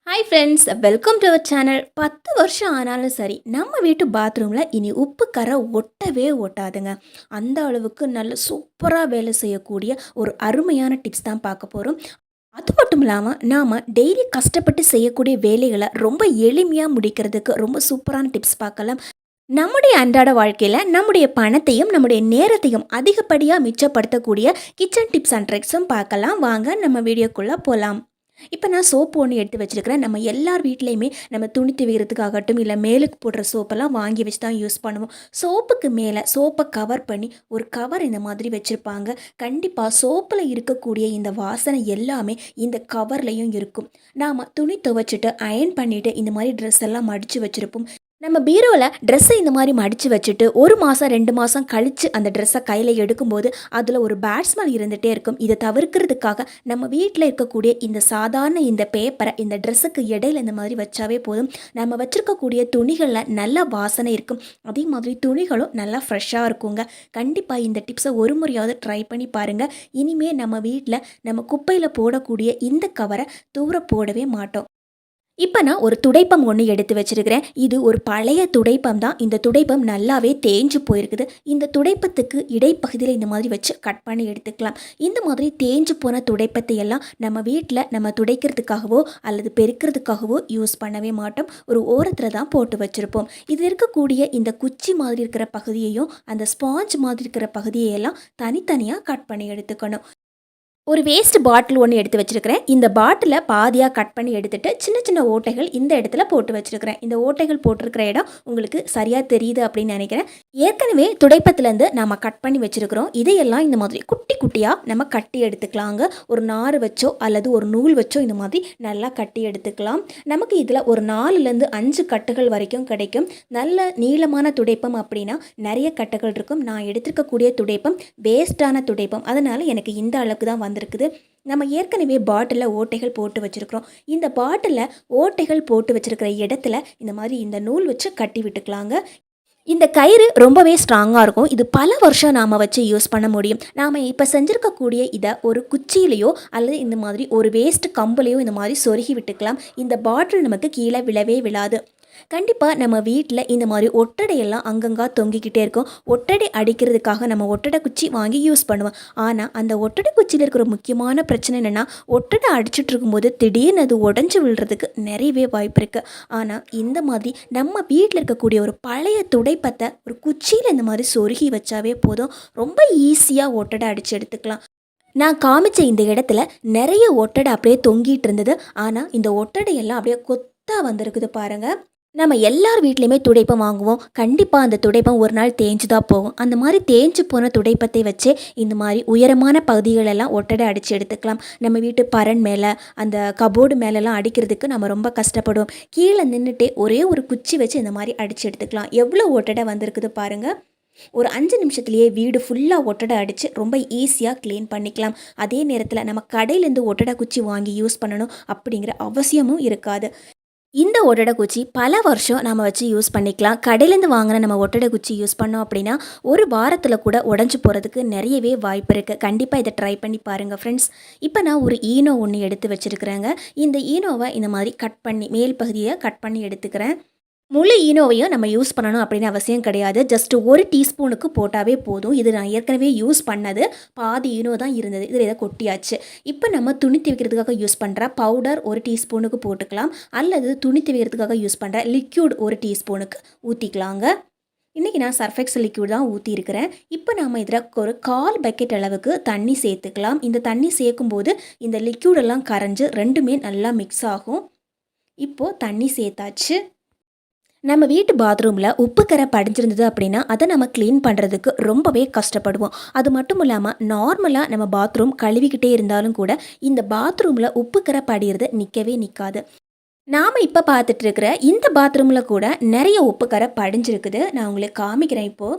Hi friends, welcome to our channel. 10 வருஷம் ஆனாலும் சரி, நம்ம வீட்டு பாத்ரூமில் இனி உப்பு கரை ஒட்டவே ஒட்டாதுங்க. அந்த அளவுக்கு நல்ல சூப்பராக வேலை செய்யக்கூடிய ஒரு அருமையான டிப்ஸ் தான் பார்க்க போகிறோம். அது மட்டும் இல்லாமல் நாம் டெய்லி கஷ்டப்பட்டு செய்யக்கூடிய வேலைகளை ரொம்ப எளிமையாக முடிக்கிறதுக்கு ரொம்ப சூப்பரான டிப்ஸ் பார்க்கலாம். நம்முடைய அன்றாட வாழ்க்கையில் நம்முடைய பணத்தையும் நம்முடைய நேரத்தையும் அதிகப்படியாக மிச்சப்படுத்தக்கூடிய கிச்சன் டிப்ஸ் அண்ட் ட்ரிக்ஸும் பார்க்கலாம். வாங்க நம்ம வீடியோக்குள்ளே போகலாம். இப்போ நான் சோப்பு ஒன்று எடுத்து வச்சுருக்கிறேன். நம்ம எல்லார் வீட்லேயுமே நம்ம துணி துவைக்கிறதுக்காகட்டும் இல்லை மேலுக்கு போடுற சோப்பெல்லாம் வாங்கி வச்சு தான் யூஸ் பண்ணுவோம். சோப்புக்கு மேலே சோப்பை கவர் பண்ணி ஒரு கவர் இந்த மாதிரி வச்சுருப்பாங்க. கண்டிப்பாக சோப்பில் இருக்கக்கூடிய இந்த வாசனை எல்லாமே இந்த கவர்லேயும் இருக்கும். நாம் துணி துவைச்சிட்டு அயர்ன் பண்ணிவிட்டு இந்த மாதிரி ட்ரெஸ் எல்லாம் மடித்து வச்சுருப்போம். நம்ம பீரோவில் ட்ரெஸ்ஸை இந்த மாதிரி மடித்து வச்சுட்டு 1 மாதம் 2 மாதம் கழித்து அந்த ட்ரெஸ்ஸை கையில் எடுக்கும்போது அதில் ஒரு பேட் ஸ்மெல் இருந்துகிட்டே இருக்கும். இதை தவிர்க்கிறதுக்காக நம்ம வீட்டில் இருக்கக்கூடிய இந்த சாதாரண இந்த பேப்பரை இந்த ட்ரெஸ்ஸுக்கு இடையில இந்த மாதிரி வச்சாவே போதும். நம்ம வச்சுருக்கக்கூடிய துணிகளில் நல்ல வாசனை இருக்கும். அதே மாதிரி துணிகளும் நல்லா ஃப்ரெஷ்ஷாக இருக்குங்க. கண்டிப்பாக இந்த டிப்ஸை ஒரு முறையாவது ட்ரை பண்ணி பாருங்கள். இனிமேல் நம்ம வீட்டில் நம்ம குப்பையில் போடக்கூடிய இந்த கவரை தூர போடவே மாட்டோம். இப்போ நான் ஒரு துடைப்பம் ஒன்று எடுத்து வச்சுருக்கிறேன். இது ஒரு பழைய துடைப்பம் தான். இந்த துடைப்பம் நல்லாவே தேஞ்சு போயிருக்குது. இந்த துடைப்பத்துக்கு இடைப்பகுதியில் இந்த மாதிரி வச்சு கட் பண்ணி எடுத்துக்கலாம். இந்த மாதிரி தேஞ்சு போன துடைப்பத்தை எல்லாம் நம்ம வீட்டில் நம்ம துடைக்கிறதுக்காகவோ அல்லது பெருக்கிறதுக்காகவோ யூஸ் பண்ணவே மாட்டோம். ஒரு ஓரத்தில் தான் போட்டு வச்சுருப்போம். இது இருக்கக்கூடிய இந்த குச்சி மாதிரி இருக்கிற பகுதியையும் அந்த ஸ்பாஞ்ச் மாதிரி இருக்கிற பகுதியையெல்லாம் தனித்தனியாக கட் பண்ணி எடுத்துக்கணும். ஒரு வேஸ்ட் பாட்டில் ஒன்று எடுத்து வச்சுருக்கிறேன். இந்த பாட்டிலை பாதியாக கட் பண்ணி எடுத்துகிட்டு சின்ன சின்ன ஓட்டைகள் இந்த இடத்துல போட்டு வச்சுருக்கிறேன். இந்த ஓட்டைகள் போட்டிருக்கிற இடம் உங்களுக்கு சரியாக தெரியுது அப்படின்னு நினைக்கிறேன். ஏற்கனவே துடைப்பத்துலேருந்து நம்ம கட் பண்ணி வச்சுருக்கிறோம். இதையெல்லாம் இந்த மாதிரி குட்டி குட்டியாக நம்ம கட்டி எடுத்துக்கலாங்க. ஒரு நார் வச்சோ அல்லது ஒரு நூல் வச்சோ இந்த மாதிரி நல்லா கட்டி எடுத்துக்கலாம். நமக்கு இதில் ஒரு 4லேருந்து 5 கட்டுகள் வரைக்கும் கிடைக்கும். நல்ல நீளமான துடைப்பம் அப்படின்னா நிறைய கட்டுகள் இருக்கும். நான் எடுத்துருக்கக்கூடிய துடைப்பம் வேஸ்டான துடைப்பம், அதனால் எனக்கு இந்த அளவுக்கு தான் இருக்குது. நம்ம ஏற்கனவே பாட்டிலில் ஓட்டைகள் போட்டு வச்சுருக்கிறோம். இந்த பாட்டிலில் ஓட்டைகள் போட்டு வச்சுருக்கிற இடத்துல இந்த மாதிரி இந்த நூல் வச்சு கட்டி விட்டுக்கலாங்க. இந்த கயிறு ரொம்பவே ஸ்ட்ராங்காக இருக்கும். இது பல வருஷம் நாம் வச்சு யூஸ் பண்ண முடியும். நாம் இப்போ செஞ்சுருக்கக்கூடிய இதை ஒரு குச்சியிலையோ அல்லது இந்த மாதிரி ஒரு வேஸ்ட் கம்புலையோ இந்த மாதிரி சொருகி விட்டுக்கலாம். இந்த பாட்டில் நமக்கு கீழே விழவே விழாது. கண்டிப்பாக நம்ம வீட்டில் இந்த மாதிரி ஒட்டடையெல்லாம் அங்கங்கே தொங்கிக்கிட்டே இருக்கும். ஒட்டடை அடிக்கிறதுக்காக நம்ம ஒட்டடை குச்சி வாங்கி யூஸ் பண்ணுவோம். ஆனால் அந்த ஒட்டடை குச்சியில் இருக்கிற முக்கியமான பிரச்சனை என்னென்னா, ஒட்டடை அடிச்சுட்டு இருக்கும்போது திடீர்னு அது உடஞ்சி விழுறதுக்கு நிறையவே வாய்ப்பு இருக்குது. ஆனால் இந்த மாதிரி நம்ம வீட்டில் இருக்கக்கூடிய ஒரு பழைய துடைப்பத்தை ஒரு குச்சியில் இந்த மாதிரி சொருகி வச்சாவே போதும். ரொம்ப ஈஸியாக ஒட்டடை அடித்து எடுத்துக்கலாம். நான் காமிச்ச இந்த இடத்துல நிறைய ஒட்டடை அப்படியே தொங்கிட்டு இருந்தது. ஆனால் இந்த ஒட்டடையெல்லாம் அப்படியே கொத்தாக வந்திருக்குது பாருங்கள். நம்ம எல்லார் வீட்லேயுமே துடைப்பம் வாங்குவோம். கண்டிப்பாக அந்த துடைப்பம் ஒரு நாள் தேஞ்சு தான் போகும். அந்த மாதிரி தேஞ்சு போன துடைப்பத்தை வச்சு இந்த மாதிரி உயரமான பகுதிகளெல்லாம் ஒட்டடை அடித்து எடுத்துக்கலாம். நம்ம வீட்டு பரண் மேலே அந்த கபோர்டு மேலெல்லாம் அடிக்கிறதுக்கு நம்ம ரொம்ப கஷ்டப்படுவோம். கீழே நின்றுட்டே ஒரே ஒரு குச்சி வச்சு இந்த மாதிரி அடித்து எடுத்துக்கலாம். எவ்வளோ ஒட்டடை வந்திருக்குது பாருங்கள். ஒரு 5 நிமிஷத்துலேயே வீடு ஃபுல்லாக ஒட்டடை அடித்து ரொம்ப ஈஸியாக க்ளீன் பண்ணிக்கலாம். அதே நேரத்தில் நம்ம கடையிலேருந்து ஒட்டடை குச்சி வாங்கி யூஸ் பண்ணணும் அப்படிங்கிற அவசியமும் இருக்காது. இந்த ஒட்டடை குச்சி பல வருஷம் நம்ம வச்சு யூஸ் பண்ணிக்கலாம். கடையிலேருந்து வாங்கின நம்ம ஒட்டடை குச்சி யூஸ் பண்ணோம் அப்படின்னா ஒரு வாரத்தில் கூட உடஞ்சி போகிறதுக்கு நிறையவே வாய்ப்பு இருக்குது. கண்டிப்பாக இதை ட்ரை பண்ணி பாருங்கள் ஃப்ரெண்ட்ஸ். இப்போ நான் ஒரு ஈனோ ஒன்று எடுத்து வச்சுருக்கிறேங்க. இந்த ஈனோவை இந்த மாதிரி கட் பண்ணி மேல் பகுதியை கட் பண்ணி எடுத்துக்கிறேன். முழு ஈனோவையும் நம்ம யூஸ் பண்ணணும் அப்படின்னு அவசியம் கிடையாது. ஜஸ்ட் 1 டீஸ்பூனுக்கு போட்டாவே போதும். இது நான் ஏற்கனவே யூஸ் பண்ணது. பாதி ஈனோ தான் இருந்தது. இதில் இதை கொட்டியாச்சு. இப்போ நம்ம துணி துவைக்கிறதுக்காக யூஸ் பண்ணுற பவுடர் 1 டீஸ்பூனுக்கு போட்டுக்கலாம். அல்லது துணி துவைக்கிறதுக்காக யூஸ் பண்ணுற லிக்யூட் 1 டீஸ்பூனுக்கு ஊற்றிக்கலாங்க. இன்றைக்கி நான் சர்ஃபெக்சல் லிக்யூட் தான் ஊற்றிருக்கிறேன். இப்போ நம்ம இதில் ஒரு 1/4 பக்கெட் அளவுக்கு தண்ணி சேர்த்துக்கலாம். இந்த தண்ணி சேர்க்கும்போது இந்த லிக்யூடெல்லாம் கரைஞ்சி ரெண்டுமே நல்லா மிக்ஸ் ஆகும். இப்போது தண்ணி சேர்த்தாச்சு. நம்ம வீட்டு பாத்ரூமில் உப்பு கரை படிஞ்சிருந்தது அப்படின்னா அதை நம்ம க்ளீன் பண்ணுறதுக்கு ரொம்பவே கஷ்டப்படுவோம். அது மட்டும் இல்லாமல் நார்மலாக நம்ம பாத்ரூம் கழுவிக்கிட்டே இருந்தாலும் கூட இந்த பாத்ரூமில் உப்பு கரை படிகிறது நிற்கவே நிற்காது. நாம் இப்போ பார்த்துட்ருக்கிற இந்த பாத்ரூமில் கூட நிறைய உப்பு கரை படிஞ்சிருக்குது. நான் உங்களுக்கு காமிக்கிறேன்.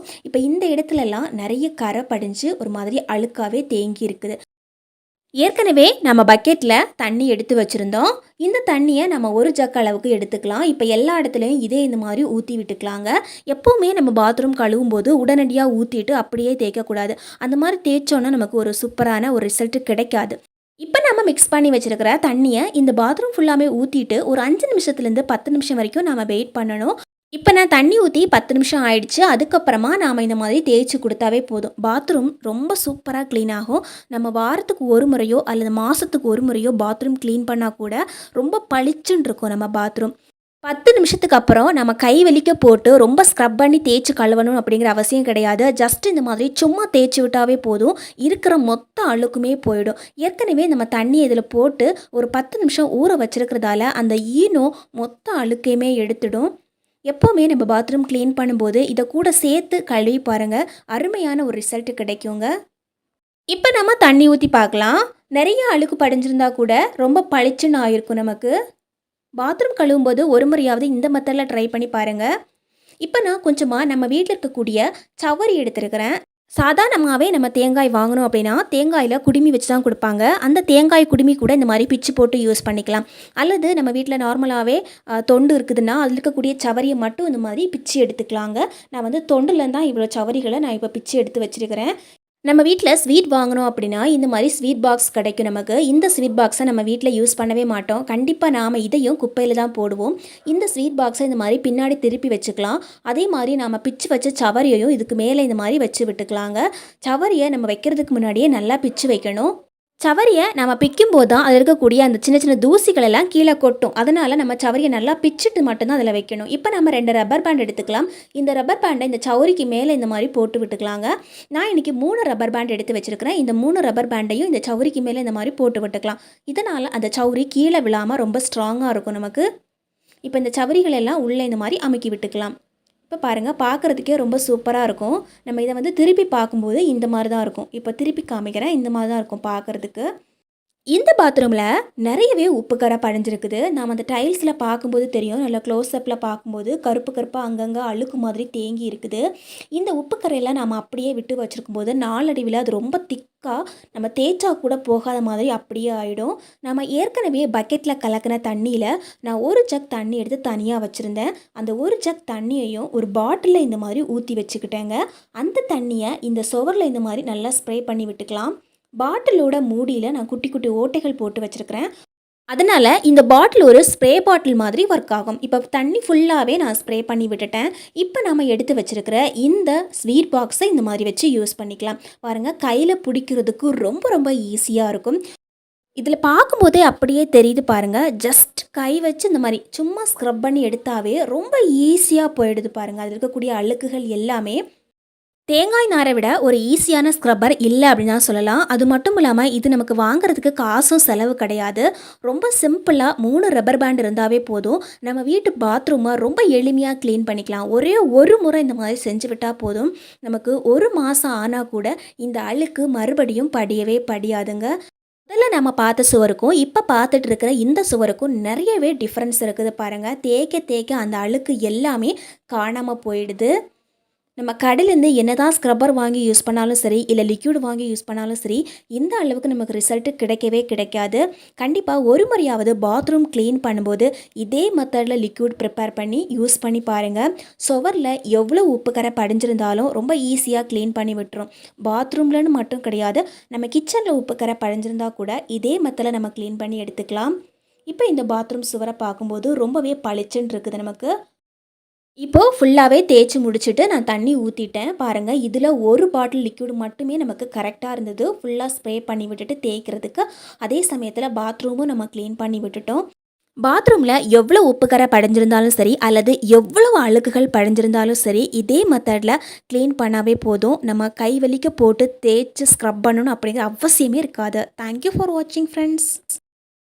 இப்போ இந்த இடத்துலலாம் நிறைய கரை படிஞ்சு ஒரு மாதிரி அழுக்காகவே தேங்கி இருக்குது. ஏற்கனவே நம்ம பக்கெட்டில் தண்ணி எடுத்து வச்சுருந்தோம். இந்த தண்ணியை நம்ம ஒரு ஜக் அளவுக்கு எடுத்துக்கலாம். இப்போ எல்லா இடத்துலையும் இதே இந்த மாதிரி ஊற்றி விட்டுக்கலாங்க. எப்போவுமே நம்ம பாத்ரூம் கழுவும் போது உடனடியாக ஊற்றிட்டு அப்படியே தேய்க்கக்கூடாது. அந்த மாதிரி தேய்ச்சோன்னா நமக்கு ஒரு சூப்பரான ஒரு ரிசல்ட்டு கிடைக்காது. இப்போ நம்ம மிக்ஸ் பண்ணி வச்சிருக்கிற தண்ணியை இந்த பாத்ரூம் ஃபுல்லாமே ஊற்றிட்டு ஒரு 5 நிமிஷத்துலேருந்து 10 நிமிஷம் வரைக்கும் நம்ம வெயிட் பண்ணணும். இப்போ நான் தண்ணி ஊற்றி 10 நிமிஷம் ஆயிடுச்சு. அதுக்கப்புறமா நாம் இந்த மாதிரி தேய்ச்சி கொடுத்தாவே போதும். பாத்ரூம் ரொம்ப சூப்பராக க்ளீன் ஆகும். நம்ம வாரத்துக்கு ஒரு முறையோ அல்லது மாதத்துக்கு ஒரு முறையோ பாத்ரூம் க்ளீன் பண்ணால் கூட ரொம்ப பளிச்சுன்னு இருக்கும் நம்ம பாத்ரூம். 10 நிமிஷத்துக்கு அப்புறம் நம்ம கை வலிக்க போட்டு ரொம்ப ஸ்க்ரப் பண்ணி தேய்ச்சி கழுவணும் அப்படிங்கிற அவசியம் கிடையாது. ஜஸ்ட் இந்த மாதிரி சும்மா தேய்ச்சி விட்டாவே போதும். இருக்கிற மொத்த அழுக்குமே போயிடும். ஏற்கனவே நம்ம தண்ணி இதில் போட்டு ஒரு 10 நிமிஷம் ஊற வச்சிருக்கிறதால அந்த ஈனம் மொத்த அழுக்கையுமே எடுத்துடும். எப்போவுமே நம்ம பாத்ரூம் க்ளீன் பண்ணும்போது இதை கூட சேர்த்து கழுவி பாருங்கள். அருமையான ஒரு ரிசல்ட் கிடைக்குங்க. இப்போ நம்ம தண்ணி ஊற்றி பார்க்கலாம். நிறைய அழுக்கு படிஞ்சிருந்தா கூட ரொம்ப பளிச்சுன்னு ஆயிருக்கும் நமக்கு. பாத்ரூம் கழுவும்போது ஒரு முறையாவது இந்த மெத்தடில் ட்ரை பண்ணி பாருங்கள். இப்போ நான் கொஞ்சமாக நம்ம வீட்டில் இருக்கக்கூடிய சவரி எடுத்துருக்கிறேன். சாதாரணமாகவே நம்ம தேங்காய் வாங்கணும் அப்படின்னா தேங்காயில் குடுமி வச்சு தான் கொடுப்பாங்க. அந்த தேங்காய் குடுமி கூட இந்த மாதிரி பிச்சு போட்டு யூஸ் பண்ணிக்கலாம். அல்லது நம்ம வீட்டில் நார்மலாகவே தொண்டு இருக்குதுன்னா அதில் இருக்கக்கூடிய சவரியை மட்டும் இந்த மாதிரி பிச்சு எடுத்துக்கலாங்க. நான் வந்து தொண்டுலேருந்து தான் இவ்வளோ சவரிகளை நான் இப்போ பிச்சு எடுத்து வச்சுருக்கிறேன். நம்ம வீட்டில் ஸ்வீட் வாங்கணும் அப்படின்னா இந்த மாதிரி ஸ்வீட் பாக்ஸ் கிடைக்கும் நமக்கு. இந்த ஸ்வீட் பாக்ஸை நம்ம வீட்டில் யூஸ் பண்ணவே மாட்டோம். கண்டிப்பாக நாம் இதையும் குப்பையில் தான் போடுவோம். இந்த ஸ்வீட் பாக்ஸை இந்த மாதிரி பின்னாடி திருப்பி வச்சுக்கலாம். அதே மாதிரி நாம் பிச்சு வச்ச சவரியையும் இதுக்கு மேலே இந்த மாதிரி வச்சு விட்டுக்கலாங்க. சவரியை நம்ம வைக்கிறதுக்கு முன்னாடியே நல்லா பிச்சு வைக்கணும். சவரியை நம்ம பிக்கும்போது தான் அதில் இருக்கக்கூடிய அந்த சின்ன சின்ன தூசிகள் எல்லாம் கீழே கொட்டும். அதனால் நம்ம சவரியை நல்லா பிச்சுட்டு மட்டும்தான் அதில் வைக்கணும். இப்போ நம்ம 2 ரப்பர் பேண்ட் எடுத்துக்கலாம். இந்த ரப்பர் பேண்டை இந்த சவரிக்கு மேலே இந்த மாதிரி போட்டு விட்டுக்கலாங்க. நான் இன்றைக்கி 3 ரப்பர் பேண்ட் எடுத்து வச்சுருக்கிறேன். இந்த 3 ரப்பர் பேண்டையும் இந்த சவரிக்கு மேலே இந்த மாதிரி போட்டு விட்டுக்கலாம். இதனால் அந்த சவரி கீழே விழாமல் ரொம்ப ஸ்ட்ராங்காக இருக்கும் நமக்கு. இப்போ இந்த சவரிகள் எல்லாம் உள்ளே இந்த மாதிரி அமுக்கி விட்டுக்கலாம். இப்போ பாருங்கள், பார்க்குறதுக்கே ரொம்ப சூப்பராக இருக்கும். நம்ம இதை வந்து திருப்பி பார்க்கும்போது இந்த மாதிரி தான் இருக்கும். இப்போ திருப்பி காமிக்கிறேன். இந்த மாதிரி தான் இருக்கும் பார்க்குறதுக்கு. இந்த பாத்ரூமில் நிறையவே உப்பு கரை படிஞ்சிருக்குது. நாம் அந்த டைல்ஸில் பார்க்கும்போது தெரியும். நல்லா க்ளோஸ்அப்பில் பார்க்கும்போது கருப்பு கருப்பாக அங்கங்கே அழுக்கு மாதிரி தேங்கி இருக்குது. இந்த உப்பு கரையெல்லாம் நாம் அப்படியே விட்டு வச்சுருக்கும்போது நாளடைவில் அது ரொம்ப திக்காக நம்ம தேய்ச்சா கூட போகாத மாதிரி அப்படியே ஆகிடும். நம்ம ஏற்கனவே பக்கெட்டில் கலக்கின தண்ணியில் நான் 1 ஜக் தண்ணி எடுத்து தனியாக வச்சுருந்தேன். அந்த 1 ஜக் தண்ணியையும் ஒரு பாட்டிலில் இந்த மாதிரி ஊற்றி வச்சுக்கிட்டேங்க. அந்த தண்ணியை இந்த சுவரில் இந்த மாதிரி நல்லா ஸ்ப்ரே பண்ணி விட்டுக்கலாம். பாட்டிலோட மூடியில் நான் குட்டி குட்டி ஓட்டைகள் போட்டு வச்சுருக்கிறேன். அதனால் இந்த பாட்டில் ஒரு ஸ்ப்ரே பாட்டில் மாதிரி ஒர்க் ஆகும். இப்போ தண்ணி ஃபுல்லாகவே நான் ஸ்ப்ரே பண்ணி விட்டுட்டேன். இப்போ நம்ம எடுத்து வச்சுருக்கிற இந்த ஸ்வீட் பாக்ஸை இந்த மாதிரி வச்சு யூஸ் பண்ணிக்கலாம். பாருங்கள், கையில் பிடிக்கிறதுக்கு ரொம்ப ரொம்ப ஈஸியாக இருக்கும். இதில் பார்க்கும்போதே அப்படியே தெரியுது பாருங்கள். ஜஸ்ட் கை வச்சு இந்த மாதிரி சும்மா ஸ்க்ரப் பண்ணி எடுத்தாவே ரொம்ப ஈஸியாக போயிடுது பாருங்கள். அதில் இருக்கக்கூடிய அழுக்குகள் எல்லாமே. தேங்காய் நாரை விட ஒரு ஈஸியான ஸ்க்ரப்பர் இல்லை அப்படின்னு தான் சொல்லலாம். அது மட்டும் இல்லாமல் இது நமக்கு வாங்குறதுக்கு காசும் செலவு கிடையாது. ரொம்ப சிம்பிளாக 3 ரப்பர் பேண்ட் இருந்தாவே போதும். நம்ம வீட்டு பாத்ரூமை ரொம்ப எளிமையாக க்ளீன் பண்ணிக்கலாம். ஒரே ஒரு முறை இந்த மாதிரி செஞ்சு விட்டால் போதும். நமக்கு 1 மாதம் ஆனால் கூட இந்த அழுக்கு மறுபடியும் படியவே படியாதுங்க. முதல்ல நம்ம பார்த்த சுவருக்கும் இப்போ பார்த்துட்டு இருக்கிற இந்த சுவருக்கும் நிறையவே டிஃப்ரென்ஸ் இருக்குது பாருங்கள். தேய்க்க தேய்க்க அந்த அழுக்கு எல்லாமே காணாமல் போயிடுது. நம்ம கடையிலேருந்து என்ன தான் ஸ்க்ரப்பர் வாங்கி யூஸ் பண்ணாலும் சரி, இல்லை லிக்யூட் வாங்கி யூஸ் பண்ணாலும் சரி, இந்த அளவுக்கு நமக்கு ரிசல்ட்டு கிடைக்கவே கிடைக்காது. கண்டிப்பாக ஒரு முறையாவது பாத்ரூம் க்ளீன் பண்ணும்போது இதே மெத்தடில் லிக்யூட் ப்ரிப்பேர் பண்ணி யூஸ் பண்ணி பாருங்கள். சுவரில் எவ்வளோ உப்பு கரை படிஞ்சிருந்தாலும் ரொம்ப ஈஸியாக க்ளீன் பண்ணி விட்டுரும். பாத்ரூம்லன்னு மட்டும் கிடையாது, நம்ம கிச்சனில் உப்பு கரை படிஞ்சிருந்தா கூட இதே மெத்தடில் நம்ம க்ளீன் பண்ணி எடுத்துக்கலாம். இப்போ இந்த பாத்ரூம் சுவரை பார்க்கும்போது ரொம்பவே பளிச்சுன்னு இருக்குது நமக்கு. இப்போது ஃபுல்லாகவே தேய்ச்சி முடிச்சுட்டு நான் தண்ணி ஊற்றிட்டேன் பாருங்கள். இதில் ஒரு பாட்டில் லிக்யூடு மட்டுமே நமக்கு கரெக்டாக இருந்தது. ஃபுல்லாக ஸ்ப்ரே பண்ணி விட்டுட்டு தேய்க்கிறதுக்கு. அதே சமயத்தில் பாத்ரூமும் நம்ம க்ளீன் பண்ணி விட்டுட்டோம். பாத்ரூமில் எவ்வளோ உப்பு கரை படிஞ்சிருந்தாலும் சரி, அல்லது எவ்வளவு அழுக்குகள் படிஞ்சிருந்தாலும் சரி, இதே மெத்தடில் க்ளீன் பண்ணாவே போதும். நம்ம கை வலிக்க போட்டு தேய்ச்சி ஸ்க்ரப் பண்ணணும் அப்படிங்கிற அவசியமே இருக்காது. தேங்க்யூ ஃபார் வாட்சிங் ஃப்ரெண்ட்ஸ்.